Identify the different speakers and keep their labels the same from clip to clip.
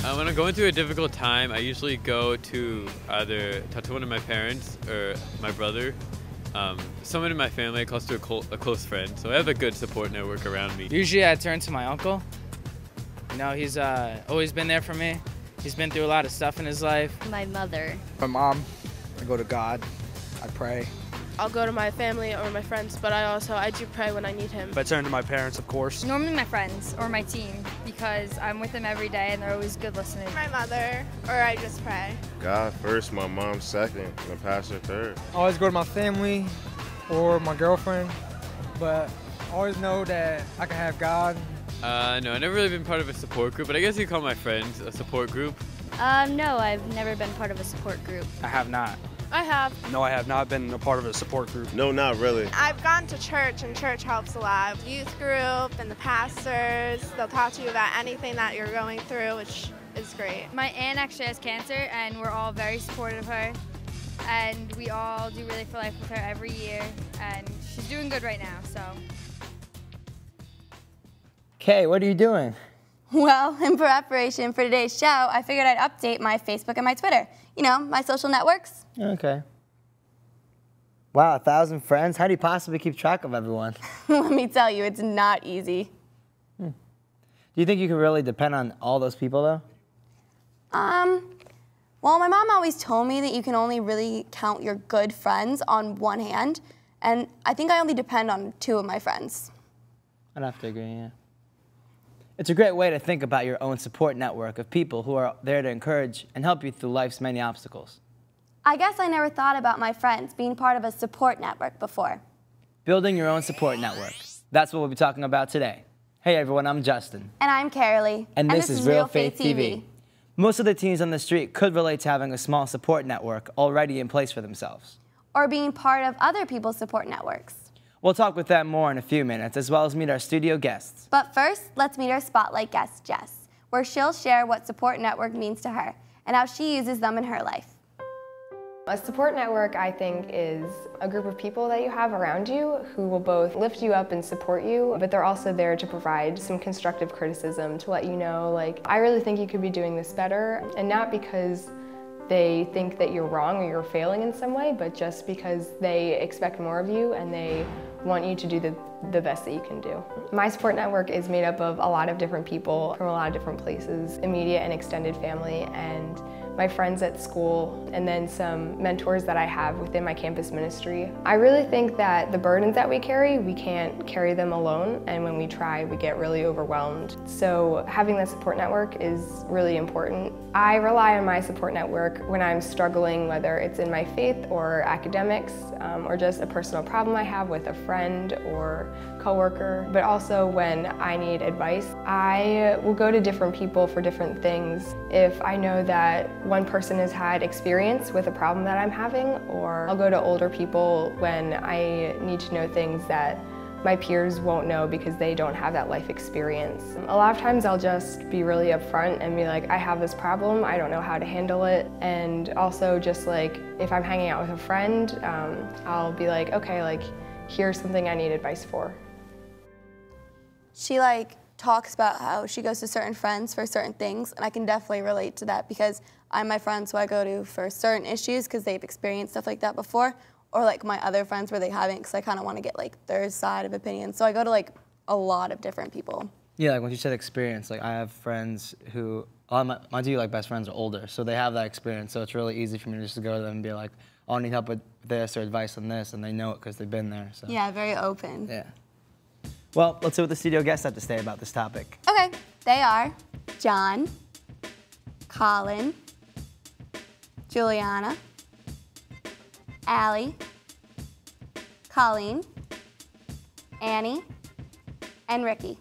Speaker 1: When I'm going through a difficult time, I usually go to either talk to one of my parents or my brother. Someone in my family I consider a close friend, so I have a good support network around me.
Speaker 2: Usually I turn to my uncle. You know, he's always been there for me. He's been through a lot of stuff in his life.
Speaker 3: My mother.
Speaker 4: My mom. I go to God. I pray.
Speaker 5: I'll go to my family or my friends, but I do pray when I need him.
Speaker 4: I turn to my parents, of course.
Speaker 3: Normally my friends or my team, because I'm with them every day and they're always good listening.
Speaker 5: My mother, or I just pray.
Speaker 6: God first, my mom second, and the pastor third.
Speaker 7: I always go to my family or my girlfriend, but I always know that I can have God.
Speaker 1: No, I've never really been part of a support group, but I guess you call my friends a support group.
Speaker 3: No, I've never been part of a support group.
Speaker 2: I have not.
Speaker 5: I have.
Speaker 4: No, I have not been a part of a support group.
Speaker 6: No, not really.
Speaker 5: I've gone to church, and church helps a lot. Youth group and the pastors, they'll talk to you about anything that you're going through, which is great.
Speaker 3: My aunt actually has cancer, and we're all very supportive of her. And we all do Relay for Life with her every year, and she's doing good right now, so.
Speaker 8: Kay, what are you doing?
Speaker 9: Well, in preparation for today's show, I figured I'd update my Facebook and my Twitter. You know, my social networks.
Speaker 8: Okay. Wow, 1,000 friends? How do you possibly keep track of everyone?
Speaker 9: Let me tell you, it's not easy.
Speaker 8: Do you think you can really depend on all those people, though?
Speaker 9: Well, my mom always told me that you can only really count your good friends on one hand, and I think I only depend on 2 of my friends.
Speaker 8: I'd have to agree, yeah. It's a great way to think about your own support network of people who are there to encourage and help you through life's many obstacles.
Speaker 9: I guess I never thought about my friends being part of a support network before.
Speaker 8: Building your own support network. That's what we'll be talking about today. Hey everyone, I'm Justin.
Speaker 9: And I'm Carolee.
Speaker 8: And this is Real Faith TV. Most of the teens on the street could relate to having a small support network already in place for themselves.
Speaker 9: Or being part of other people's support networks.
Speaker 8: We'll talk with them more in a few minutes, as well as meet our studio guests.
Speaker 9: But first, let's meet our spotlight guest, Jess, where she'll share what support network means to her and how she uses them in her life.
Speaker 10: A support network, I think, is a group of people that you have around you who will both lift you up and support you, but they're also there to provide some constructive criticism to let you know, like, I really think you could be doing this better, and not because they think that you're wrong or you're failing in some way, but just because they expect more of you and they want you to do the best that you can do. My support network is made up of a lot of different people from a lot of different places, immediate and extended family, and my friends at school, and then some mentors that I have within my campus ministry. I really think that the burdens that we can't carry them alone, and when we try, we get really overwhelmed. So having that support network is really important. I rely on my support network when I'm struggling, whether it's in my faith or academics, or just a personal problem I have with a friend or coworker, but also when I need advice. I will go to different people for different things. If I know that one person has had experience with a problem that I'm having, or I'll go to older people when I need to know things that my peers won't know because they don't have that life experience. A lot of times I'll just be really upfront and be like, I have this problem, I don't know how to handle it. And also just like, if I'm hanging out with a friend, I'll be like, okay, like, here's something I need advice for.
Speaker 9: She talks about how she goes to certain friends for certain things, and I can definitely relate to that because I'm my friends who I go to for certain issues because they've experienced stuff like that before, or my other friends where they haven't, because I kind of want to get their side of opinion. So I go to a lot of different people.
Speaker 8: Yeah, when you said experience, I have friends who, my two best friends are older, so they have that experience, so it's really easy for me just to go to them and be like, oh, I need help with this or advice on this, and they know it because they've been there. So.
Speaker 9: Yeah, very open.
Speaker 8: Yeah. Well, let's see what the studio guests have to say about this topic.
Speaker 9: Okay, they are John, Colin, Juliana, Allie, Colleen, Annie, and Ricky.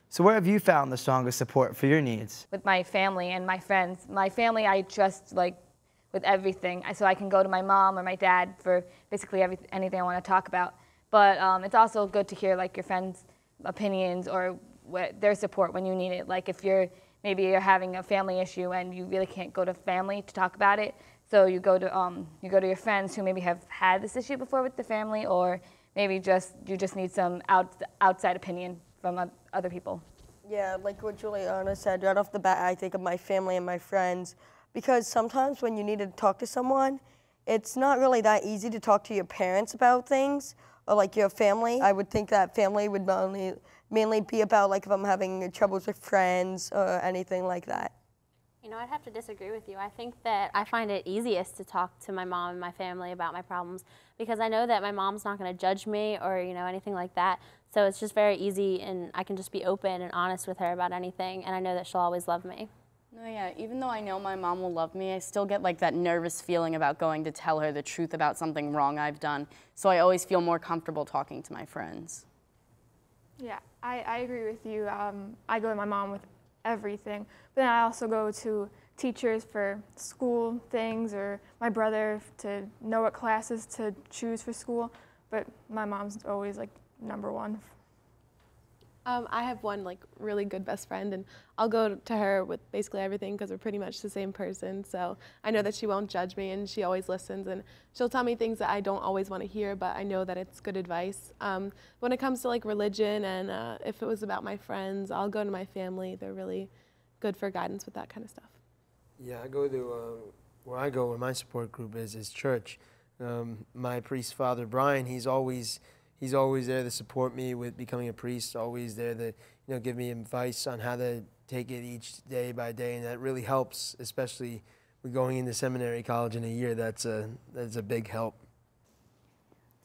Speaker 8: So where have you found the strongest support for your needs?
Speaker 11: With my family and my friends. My family I trust with everything, so I can go to my mom or my dad for basically anything I want to talk about. But it's also good to hear your friends' opinions or their support when you need it. If maybe you're having a family issue and you really can't go to family to talk about it, so you go to your friends who maybe have had this issue before with the family, or maybe you just need some outside opinion from other people.
Speaker 12: Yeah, like what Juliana said, right off the bat, I think of my family and my friends, because sometimes when you need to talk to someone, it's not really that easy to talk to your parents about things, or like your family. I would think that family would mainly be about like if I'm having troubles with friends or anything like that.
Speaker 13: You know, I'd have to disagree with you. I think that I find it easiest to talk to my mom and my family about my problems because I know that my mom's not going to judge me or, you know, anything like that. So it's just very easy and I can just be open and honest with her about anything and I know that she'll always love me.
Speaker 14: No, yeah, even though I know my mom will love me, I still get like that nervous feeling about going to tell her the truth about something wrong I've done. So I always feel more comfortable talking to my friends.
Speaker 15: Yeah, I agree with you. I go to my mom with everything, but then I also go to teachers for school things or my brother to know what classes to choose for school, but my mom's always like #1.
Speaker 16: I have one like really good best friend and I'll go to her with basically everything because we're pretty much the same person, so I know that she won't judge me and she always listens and she'll tell me things that I don't always want to hear, but I know that it's good advice. When it comes to like religion and if it was about my friends, I'll go to my family. They're really good for guidance with that kind of stuff.
Speaker 17: Yeah, I go to where my support group is church. My priest father Brian, he's always there to support me with becoming a priest, always there to, give me advice on how to take it each day by day, and that really helps, especially with going into seminary college in a year. That's a big help.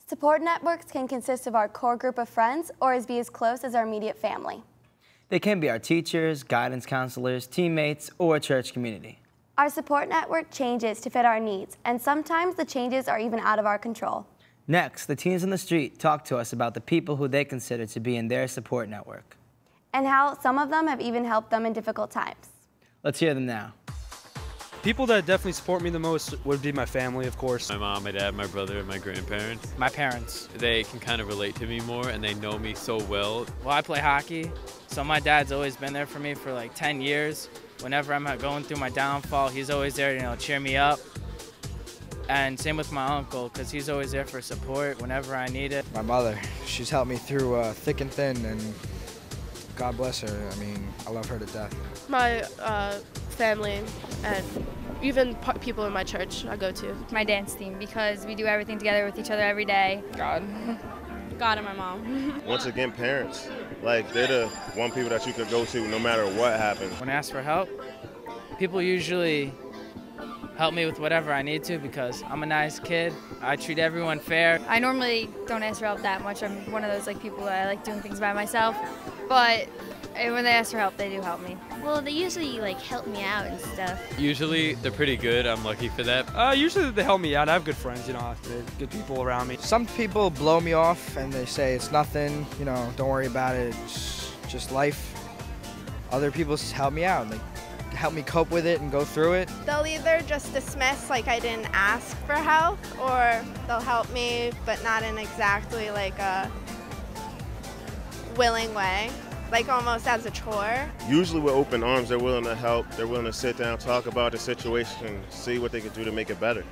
Speaker 9: Support networks can consist of our core group of friends or be as close as our immediate family.
Speaker 8: They can be our teachers, guidance counselors, teammates, or church community.
Speaker 9: Our support network changes to fit our needs, and sometimes the changes are even out of our control.
Speaker 8: Next, the teens on the street talk to us about the people who they consider to be in their support network.
Speaker 9: And how some of them have even helped them in difficult times.
Speaker 8: Let's hear them now.
Speaker 4: People that definitely support me the most would be my family, of course.
Speaker 1: My mom, my dad, my brother, and my grandparents.
Speaker 2: My parents.
Speaker 1: They can kind of relate to me more and they know me so well.
Speaker 2: Well, I play hockey, so my dad's always been there for me for like 10 years. Whenever I'm going through my downfall, he's always there to cheer me up. And same with my uncle, because he's always there for support whenever I need it.
Speaker 7: My mother, she's helped me through thick and thin, and God bless her. I mean, I love her to death.
Speaker 18: My family and even people in my church I go to.
Speaker 3: My dance team, because we do everything together with each other every day.
Speaker 18: God. God and my mom.
Speaker 6: Once again, parents. Like, they're the one people that you could go to no matter what happens.
Speaker 2: When I ask for help, people usually help me with whatever I need to because I'm a nice kid. I treat everyone fair.
Speaker 3: I normally don't ask for help that much. I'm one of those people that I like doing things by myself, but when they ask for help, they do help me.
Speaker 19: Well, they usually help me out and stuff.
Speaker 1: Usually they're pretty good. I'm lucky for that.
Speaker 4: Usually they help me out. I have good friends, they're good people around me.
Speaker 7: Some people blow me off and they say it's nothing, don't worry about it, it's just life. Other people help me out. Help me cope with it and go through it.
Speaker 5: They'll either just dismiss like I didn't ask for help, or they'll help me but not in exactly a willing way, almost as a chore.
Speaker 6: Usually with open arms, they're willing to help. They're willing to sit down, talk about the situation, see what they can do to make it better.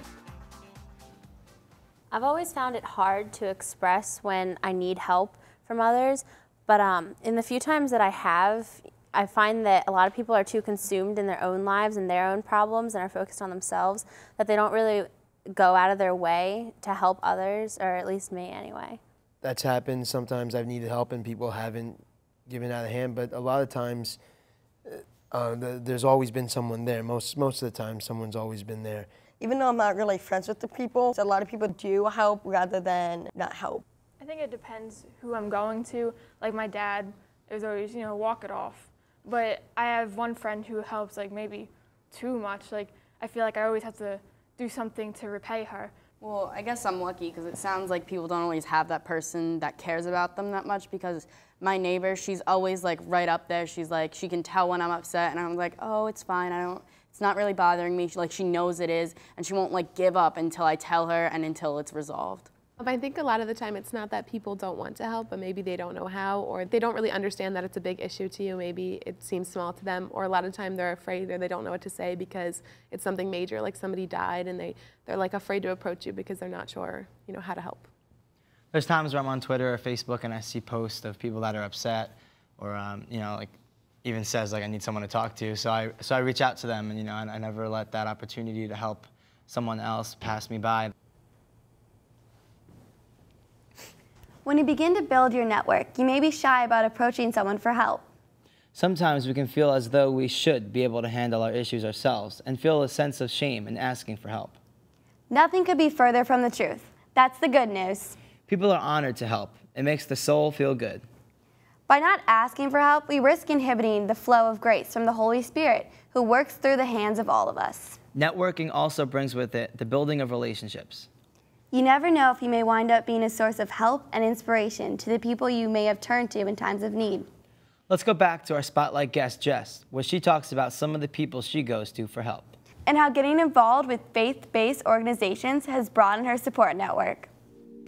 Speaker 13: I've always found it hard to express when I need help from others, but in the few times that I have, I find that a lot of people are too consumed in their own lives and their own problems and are focused on themselves that they don't really go out of their way to help others, or at least me anyway.
Speaker 17: That's happened. Sometimes I've needed help and people haven't given out a hand, but a lot of times there's always been someone there. Most of the time, someone's always been there.
Speaker 12: Even though I'm not really friends with the people, a lot of people do help rather than not help.
Speaker 15: I think it depends who I'm going to. Like my dad is always, walk it off. But I have one friend who helps maybe too much. I feel like I always have to do something to repay her.
Speaker 14: Well, I guess I'm lucky because it sounds like people don't always have that person that cares about them that much, because my neighbor, she's always right up there. She's she can tell when I'm upset and I'm like, oh, it's fine. It's not really bothering me. She knows it is, and she won't give up until I tell her and until it's resolved.
Speaker 16: I think a lot of the time it's not that people don't want to help, but maybe they don't know how, or they don't really understand that it's a big issue to you. Maybe it seems small to them, or a lot of the time they're afraid or they don't know what to say because it's something major, like somebody died, and they're afraid to approach you because they're not sure, how to help.
Speaker 8: There's times where I'm on Twitter or Facebook and I see posts of people that are upset or, even says like I need someone to talk to. So I reach out to them, and I never let that opportunity to help someone else pass me by.
Speaker 9: When you begin to build your network, you may be shy about approaching someone for help.
Speaker 8: Sometimes we can feel as though we should be able to handle our issues ourselves and feel a sense of shame in asking for help.
Speaker 9: Nothing could be further from the truth. That's the good news.
Speaker 8: People are honored to help. It makes the soul feel good.
Speaker 9: By not asking for help, we risk inhibiting the flow of grace from the Holy Spirit, who works through the hands of all of us.
Speaker 8: Networking also brings with it the building of relationships.
Speaker 9: You never know if you may wind up being a source of help and inspiration to the people you may have turned to in times of need.
Speaker 8: Let's go back to our spotlight guest, Jess, where she talks about some of the people she goes to for help.
Speaker 9: And how getting involved with faith-based organizations has broadened her support network.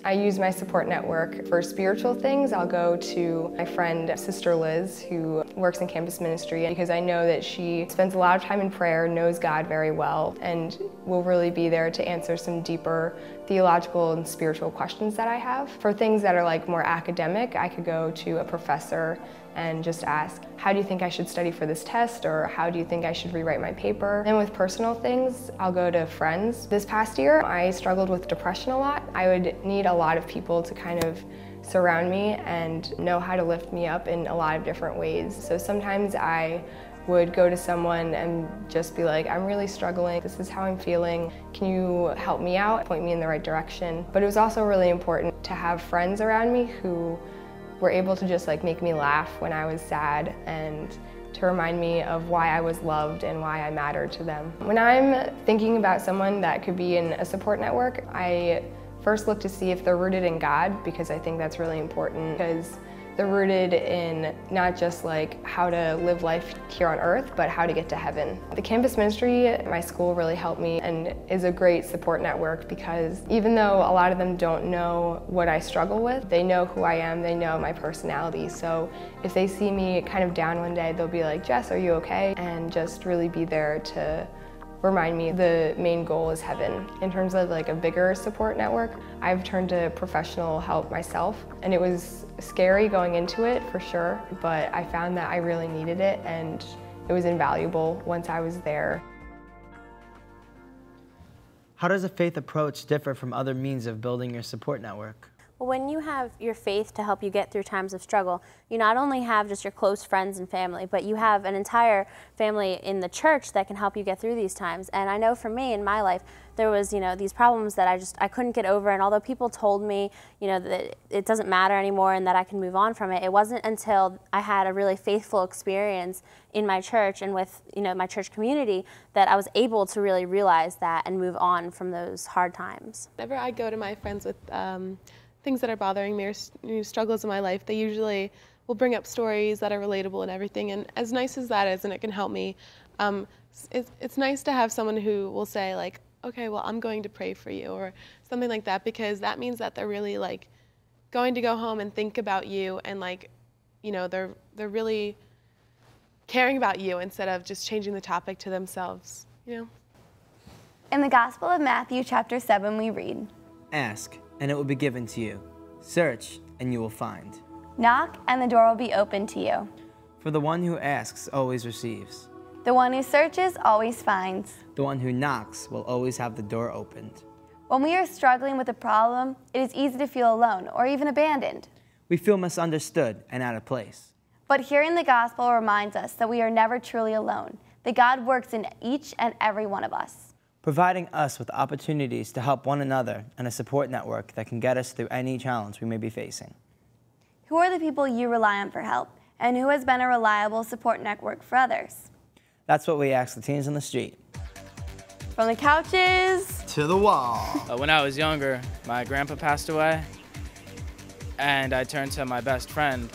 Speaker 10: I use my support network for spiritual things. I'll go to my friend, Sister Liz, who works in campus ministry, because I know that she spends a lot of time in prayer, knows God very well, and will really be there to answer some deeper theological and spiritual questions that I have. For things that are like more academic, I could go to a professor and just ask, how do you think I should study for this test, or how do you think I should rewrite my paper? And with personal things, I'll go to friends. This past year, I struggled with depression a lot. I would need a lot of people to kind of surround me and know how to lift me up in a lot of different ways. So sometimes I would go to someone and just be like, I'm really struggling, this is how I'm feeling, can you help me out, point me in the right direction? But it was also really important to have friends around me who were able to just like make me laugh when I was sad and to remind me of why I was loved and why I mattered to them. When I'm thinking about someone that could be in a support network, I first look to see if they're rooted in God, because I think that's really important, because they're rooted in not just like how to live life here on earth, but how to get to heaven. The campus ministry at my school really helped me and is a great support network, because even though a lot of them don't know what I struggle with, they know who I am, they know my personality. So if they see me kind of down one day, they'll be like, Jess, are you okay? And just really be there to remind me the main goal is heaven. In terms of like a bigger support network, I've turned to professional help myself, and it was scary going into it for sure, but I found that I really needed it and it was invaluable once I was there.
Speaker 8: How does a faith approach differ from other means of building your support network?
Speaker 13: Well, when you have your faith to help you get through times of struggle, you not only have just your close friends and family, but you have an entire family in the church that can help you get through these times. And I know for me in my life, there was, these problems that I couldn't get over. And although people told me, that it doesn't matter anymore and that I can move on from it, it wasn't until I had a really faithful experience in my church and with, my church community that I was able to really realize that and move on from those hard times.
Speaker 16: Whenever I go to my friends with things that are bothering me or struggles in my life, they usually will bring up stories that are relatable and everything. And as nice as that is, and it can help me, it's nice to have someone who will say like, okay, well, I'm going to pray for you or something like that, because that means that they're really like going to go home and think about you, and like, they're really caring about you instead of just changing the topic to themselves,
Speaker 9: In the Gospel of Matthew, chapter 7, we read,
Speaker 8: Ask, and it will be given to you. Search, and you will find.
Speaker 9: Knock, and the door will be opened to you.
Speaker 8: For the one who asks always receives.
Speaker 9: The one who searches always finds.
Speaker 8: The one who knocks will always have the door opened.
Speaker 9: When we are struggling with a problem, it is easy to feel alone or even abandoned.
Speaker 8: We feel misunderstood and out of place.
Speaker 9: But hearing the gospel reminds us that we are never truly alone, that God works in each and every one of us,
Speaker 8: providing us with opportunities to help one another and a support network that can get us through any challenge we may be facing.
Speaker 9: Who are the people you rely on for help, and who has been a reliable support network for others?
Speaker 8: That's what we ask the teens on the street.
Speaker 9: From the couches
Speaker 8: to the wall.
Speaker 2: When I was younger, my grandpa passed away, and I turned to my best friend,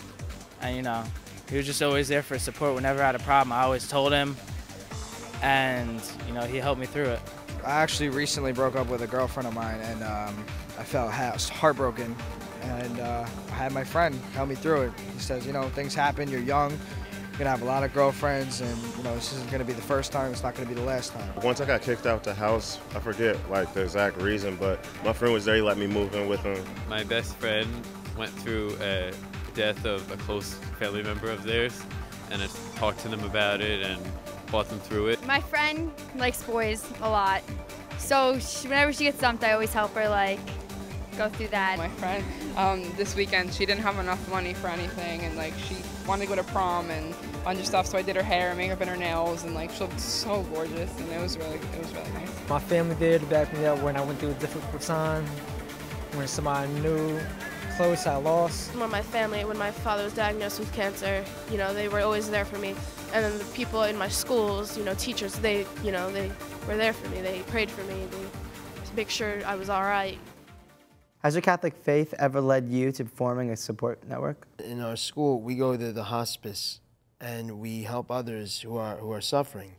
Speaker 2: and he was just always there for support. Whenever I had a problem, I always told him, and he helped me through it.
Speaker 7: I actually recently broke up with a girlfriend of mine, and I felt heartbroken, and I had my friend help me through it. He says, things happen, you're young, you're gonna have a lot of girlfriends, and this isn't gonna be the first time, it's not gonna be the last time.
Speaker 6: Once I got kicked out the house, I forget the exact reason, but my friend was there, he let me move in with him.
Speaker 1: My best friend went through a death of a close family member of theirs, and I talk to them about it and walk them through it.
Speaker 3: My friend likes boys a lot, so whenever she gets stumped, I always help her like go through that.
Speaker 20: My friend, this weekend, she didn't have enough money for anything, and like she wanted to go to prom and a bunch of stuff, so I did her hair and makeup and her nails, and like she looked so gorgeous, and it was really nice.
Speaker 21: My family there to back me up when I went through a difficult time, when somebody knew close I lost.
Speaker 18: When my family, when my father was diagnosed with cancer, you know, they were always there for me. And then the people in my schools, you know, teachers, they were there for me. They prayed for me. They to make sure I was all right.
Speaker 8: Has your Catholic faith ever led you to forming a support network?
Speaker 17: In our school, we go to the hospice and we help others who are suffering.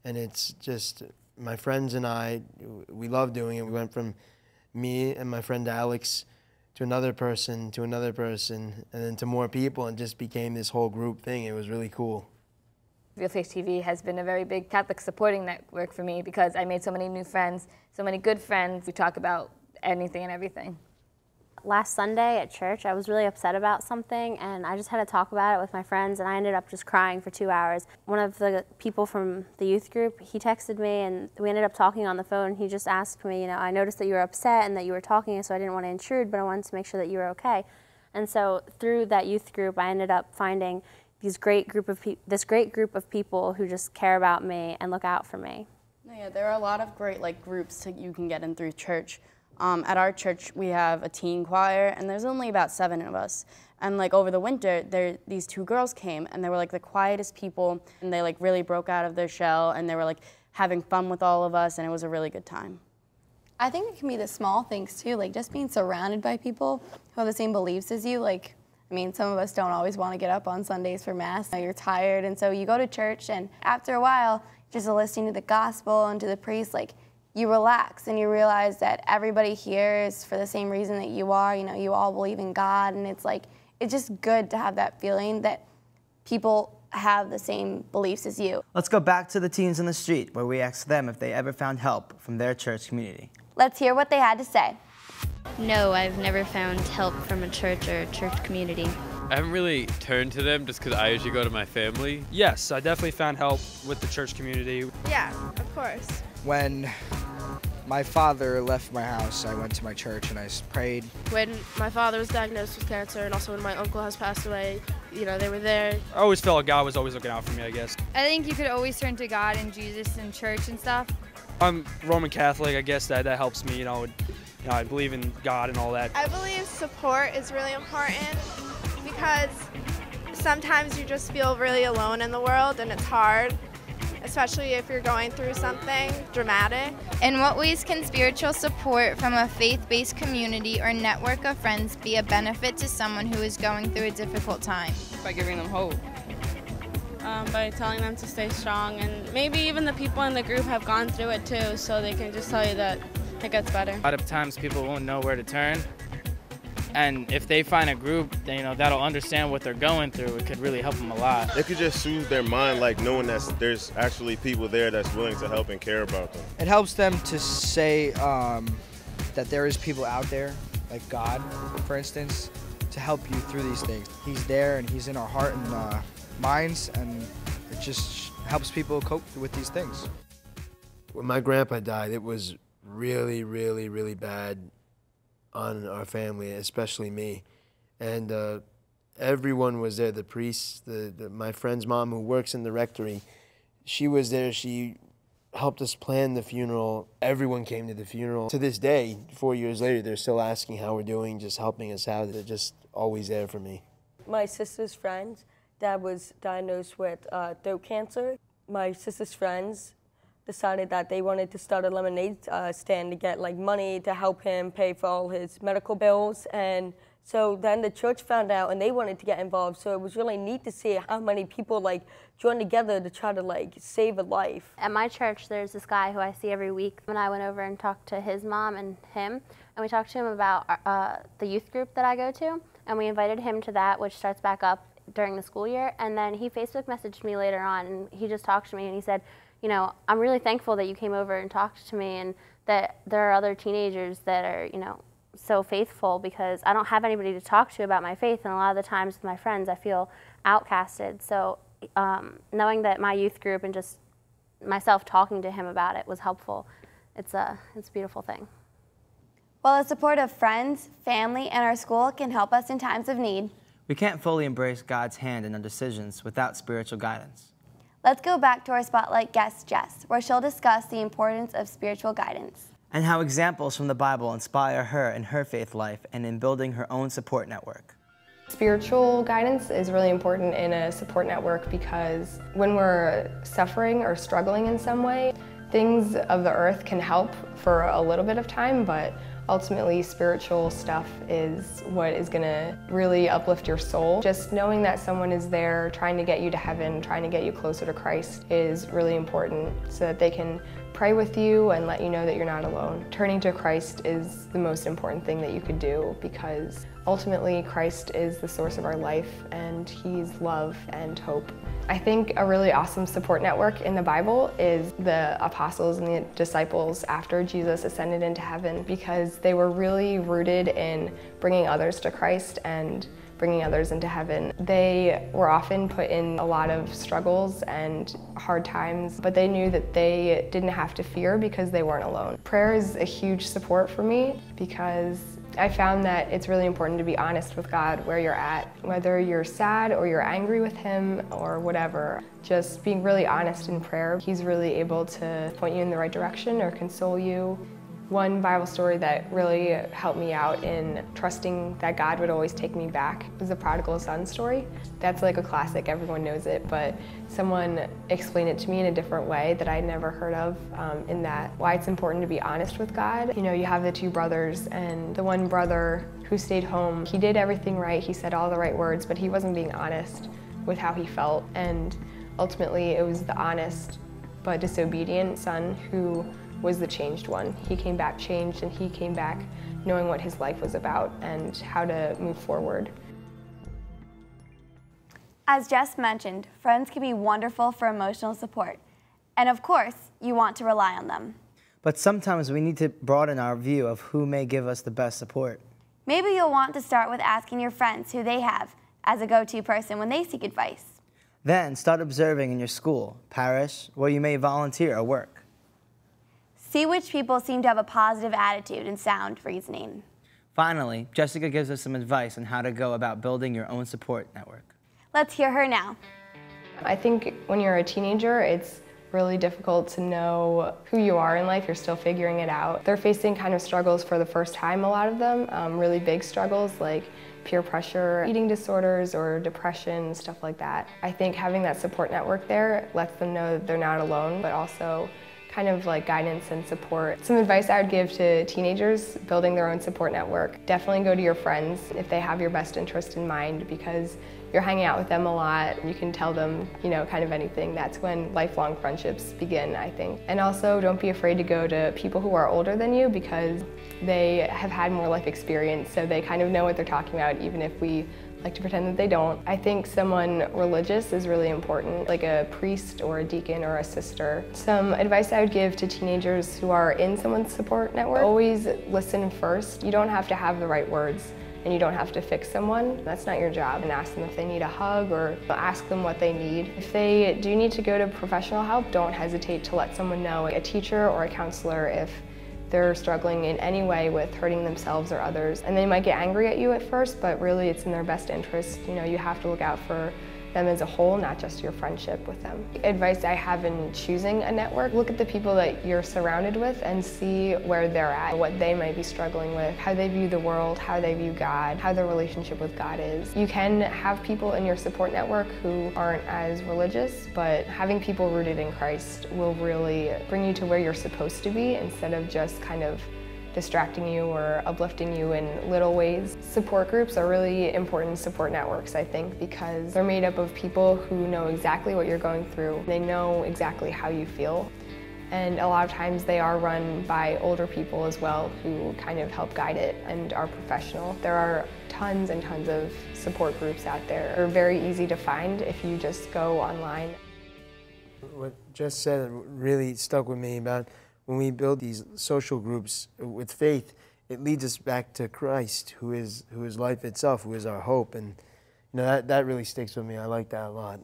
Speaker 17: And it's just, my friends and I, we love doing it. We went from me and my friend Alex to another person, and then to more people, and just became this whole group thing. It was really cool.
Speaker 11: RFTV has been a very big Catholic supporting network for me because I made so many new friends, so many good friends. We talk about anything and everything.
Speaker 13: Last Sunday at church, I was really upset about something, and I just had to talk about it with my friends, and I ended up just crying for 2 hours. One of the people from the youth group, he texted me, and we ended up talking on the phone. He just asked me, you know, I noticed that you were upset and that you were talking, so I didn't want to intrude, but I wanted to make sure that you were okay. And so through that youth group, I ended up finding this great group of people who just care about me and look out for me.
Speaker 14: Yeah, there are a lot of great groups you can get in through church. At our church, we have a teen choir, and there's only about 7 of us. And over the winter, these 2 girls came, and they were the quietest people, and they really broke out of their shell, and they were having fun with all of us, and it was a really good time.
Speaker 9: I think it can be the small things too, like just being surrounded by people who have the same beliefs as you. I mean, some of us don't always want to get up on Sundays for Mass. You're tired, and so you go to church, and after a while, just listening to the gospel and to the priest, you relax and you realize that everybody here is for the same reason that you are. You know, you all believe in God, and it's just good to have that feeling that people have the same beliefs as you.
Speaker 8: Let's go back to the teens in the street, where we asked them if they ever found help from their church community.
Speaker 9: Let's hear what they had to say.
Speaker 19: No, I've never found help from a church or a church community.
Speaker 1: I haven't really turned to them just because I usually go to my family.
Speaker 4: Yes, I definitely found help with the church community.
Speaker 5: Yeah, of course.
Speaker 7: When my father left my house, I went to my church and I prayed.
Speaker 18: When my father was diagnosed with cancer, and also when my uncle has passed away, you know, they were there.
Speaker 4: I always felt like God was always looking out for me, I guess.
Speaker 3: I think you could always turn to God and Jesus and church and stuff.
Speaker 4: I'm Roman Catholic, I guess that helps me, I believe in God and all that.
Speaker 5: I believe support is really important because sometimes you just feel really alone in the world, and it's hard, especially if you're going through something dramatic.
Speaker 22: In what ways can spiritual support from a faith-based community or network of friends be a benefit to someone who is going through a difficult time?
Speaker 23: By giving them hope. By telling them to stay strong, and maybe even the people in the group have gone through it too, so they can just tell you that it gets better.
Speaker 2: A lot of times people won't know where to turn, and if they find a group, that'll understand what they're going through. It could really help them a lot.
Speaker 6: It could just soothe their mind, knowing that there's actually people there that's willing to help and care about them.
Speaker 7: It helps them to say that there is people out there, like God, for instance, to help you through these things. He's there, and He's in our heart and minds, and it just helps people cope with these things.
Speaker 17: When my grandpa died, it was really, really, really bad on our family, especially me. And everyone was there. The priest, my friend's mom who works in the rectory, she was there. She helped us plan the funeral. Everyone came to the funeral. To this day, 4 years later, they're still asking how we're doing, just helping us out. They're just always there for me.
Speaker 12: My sister's friends, dad was diagnosed with throat cancer. My sister's friends decided that they wanted to start a lemonade stand to get money to help him pay for all his medical bills. And so then the church found out, and they wanted to get involved. So it was really neat to see how many people joined together to try to save a life.
Speaker 13: At my church, there's this guy who I see every week, and I went over and talked to his mom and him, and we talked to him about the youth group that I go to, and we invited him to that, which starts back up during the school year. And then he Facebook messaged me later on, and he just talked to me, and he said, I'm really thankful that you came over and talked to me, and that there are other teenagers that are, so faithful, because I don't have anybody to talk to about my faith, and a lot of the times with my friends I feel outcasted. So knowing that my youth group and just myself talking to him about it was helpful. It's a beautiful thing.
Speaker 9: While the support of friends, family, and our school can help us in times of need,
Speaker 8: we can't fully embrace God's hand in our decisions without spiritual guidance.
Speaker 9: Let's go back to our spotlight guest, Jess, where she'll discuss the importance of spiritual guidance.
Speaker 8: And how examples from the Bible inspire her in her faith life and in building her own support network.
Speaker 10: Spiritual guidance is really important in a support network because when we're suffering or struggling in some way, things of the earth can help for a little bit of time, but ultimately spiritual stuff is what is going to really uplift your soul. Just knowing that someone is there trying to get you to heaven, trying to get you closer to Christ is really important so that they can pray with you and let you know that you're not alone. Turning to Christ is the most important thing that you could do because ultimately Christ is the source of our life and He's love and hope. I think a really awesome support network in the Bible is the apostles and the disciples after Jesus ascended into heaven because they were really rooted in bringing others to Christ and bringing others into heaven. They were often put in a lot of struggles and hard times, but they knew that they didn't have to fear because they weren't alone. Prayer is a huge support for me because I found that it's really important to be honest with God where you're at, whether you're sad or you're angry with Him or whatever. Just being really honest in prayer, He's really able to point you in the right direction or console you. One Bible story that really helped me out in trusting that God would always take me back was the prodigal son story. That's like a classic, everyone knows it, but someone explained it to me in a different way that I'd never heard of, in that why it's important to be honest with God. You know, you have the two brothers, and the one brother who stayed home, he did everything right, he said all the right words, but he wasn't being honest with how he felt, and ultimately it was the honest but disobedient son who was the changed one. He came back changed, and he came back knowing what his life was about and how to move forward.
Speaker 9: As Jess mentioned, friends can be wonderful for emotional support. And of course, you want to rely on them.
Speaker 8: But sometimes we need to broaden our view of who may give us the best support.
Speaker 9: Maybe you'll want to start with asking your friends who they have as a go-to person when they seek advice.
Speaker 8: Then start observing in your school, parish, where you may volunteer or work.
Speaker 9: See which people seem to have a positive attitude and sound reasoning.
Speaker 8: Finally, Jessica gives us some advice on how to go about building your own support network.
Speaker 9: Let's hear her now.
Speaker 10: I think when you're a teenager, it's really difficult to know who you are in life. You're still figuring it out. They're facing kind of struggles for the first time, a lot of them, really big struggles like peer pressure, eating disorders, or depression, stuff like that. I think having that support network there lets them know that they're not alone, but also kind of like guidance and support. Some advice I would give to teenagers building their own support network. Definitely go to your friends if they have your best interest in mind because you're hanging out with them a lot. You can tell them, you know, kind of anything. That's when lifelong friendships begin, I think. And also don't be afraid to go to people who are older than you because they have had more life experience, so they kind of know what they're talking about even if we like to pretend that they don't. I think someone religious is really important, like a priest or a deacon or a sister. Some advice I would give to teenagers who are in someone's support network, always listen first. You don't have to have the right words and you don't have to fix someone. That's not your job. And ask them if they need a hug or ask them what they need. If they do need to go to professional help, don't hesitate to let someone know, like a teacher or a counselor, if they're struggling in any way with hurting themselves or others. And they might get angry at you at first, but really it's in their best interest. You know, you have to look out for them as a whole, not just your friendship with them. Advice I have in choosing a network, look at the people that you're surrounded with and see where they're at, what they might be struggling with, how they view the world, how they view God, how their relationship with God is. You can have people in your support network who aren't as religious, but having people rooted in Christ will really bring you to where you're supposed to be instead of just kind of distracting you or uplifting you in little ways. Support groups are really important support networks, I think, because they're made up of people who know exactly what you're going through. They know exactly how you feel. And a lot of times they are run by older people as well who kind of help guide it and are professional. There are tons and tons of support groups out there. They're very easy to find if you just go online.
Speaker 17: What Jess said really stuck with me about when we build these social groups with faith, it leads us back to Christ, who is life itself, who is our hope, and you know that really sticks with me. I like that a lot.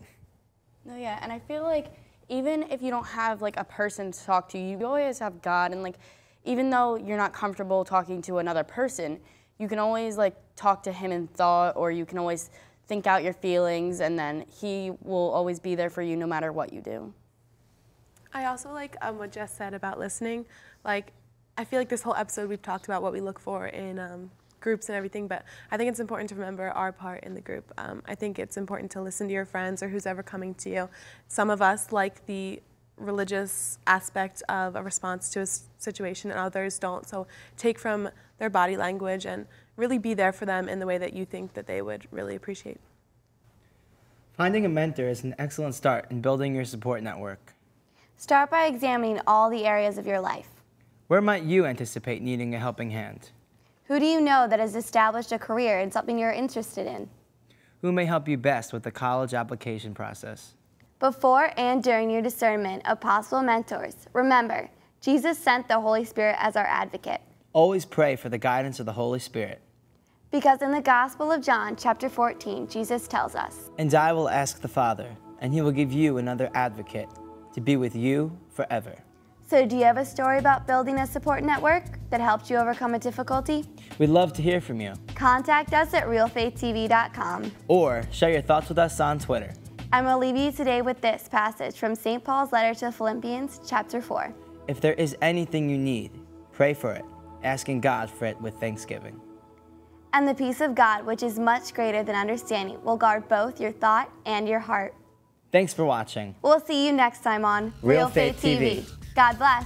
Speaker 14: No, yeah, and I feel like even if you don't have like a person to talk to, you always have God, and like even though you're not comfortable talking to another person, you can always like talk to him in thought, or you can always think out your feelings, and then he will always be there for you no matter what you do.
Speaker 15: I also like what Jess said about listening. Like, I feel like this whole episode we've talked about what we look for in groups and everything, but I think it's important to remember our part in the group. I think it's important to listen to your friends or who's ever coming to you. Some of us like the religious aspect of a response to a situation and others don't, so take from their body language and really be there for them in the way that you think that they would really appreciate.
Speaker 8: Finding a mentor is an excellent start in building your support network.
Speaker 9: Start by examining all the areas of your life.
Speaker 8: Where might you anticipate needing a helping hand?
Speaker 9: Who do you know that has established a career in something you're interested in?
Speaker 8: Who may help you best with the college application process?
Speaker 9: Before and during your discernment of possible mentors, remember, Jesus sent the Holy Spirit as our advocate.
Speaker 8: Always pray for the guidance of the Holy Spirit.
Speaker 9: Because in the Gospel of John, chapter 14, Jesus tells us,
Speaker 8: "And I will ask the Father, and he will give you another advocate to be with you forever."
Speaker 9: So do you have a story about building a support network that helped you overcome a difficulty?
Speaker 8: We'd love to hear from you.
Speaker 9: Contact us at realfaithtv.com.
Speaker 8: Or share your thoughts with us on Twitter.
Speaker 9: And we'll leave you today with this passage from St. Paul's letter to the Philippians, chapter 4.
Speaker 8: If there is anything you need, pray for it, asking God for it with thanksgiving.
Speaker 9: And the peace of God, which is much greater than understanding, will guard both your thought and your heart.
Speaker 8: Thanks for watching.
Speaker 9: We'll see you next time on
Speaker 8: Real Faith TV.
Speaker 9: God bless.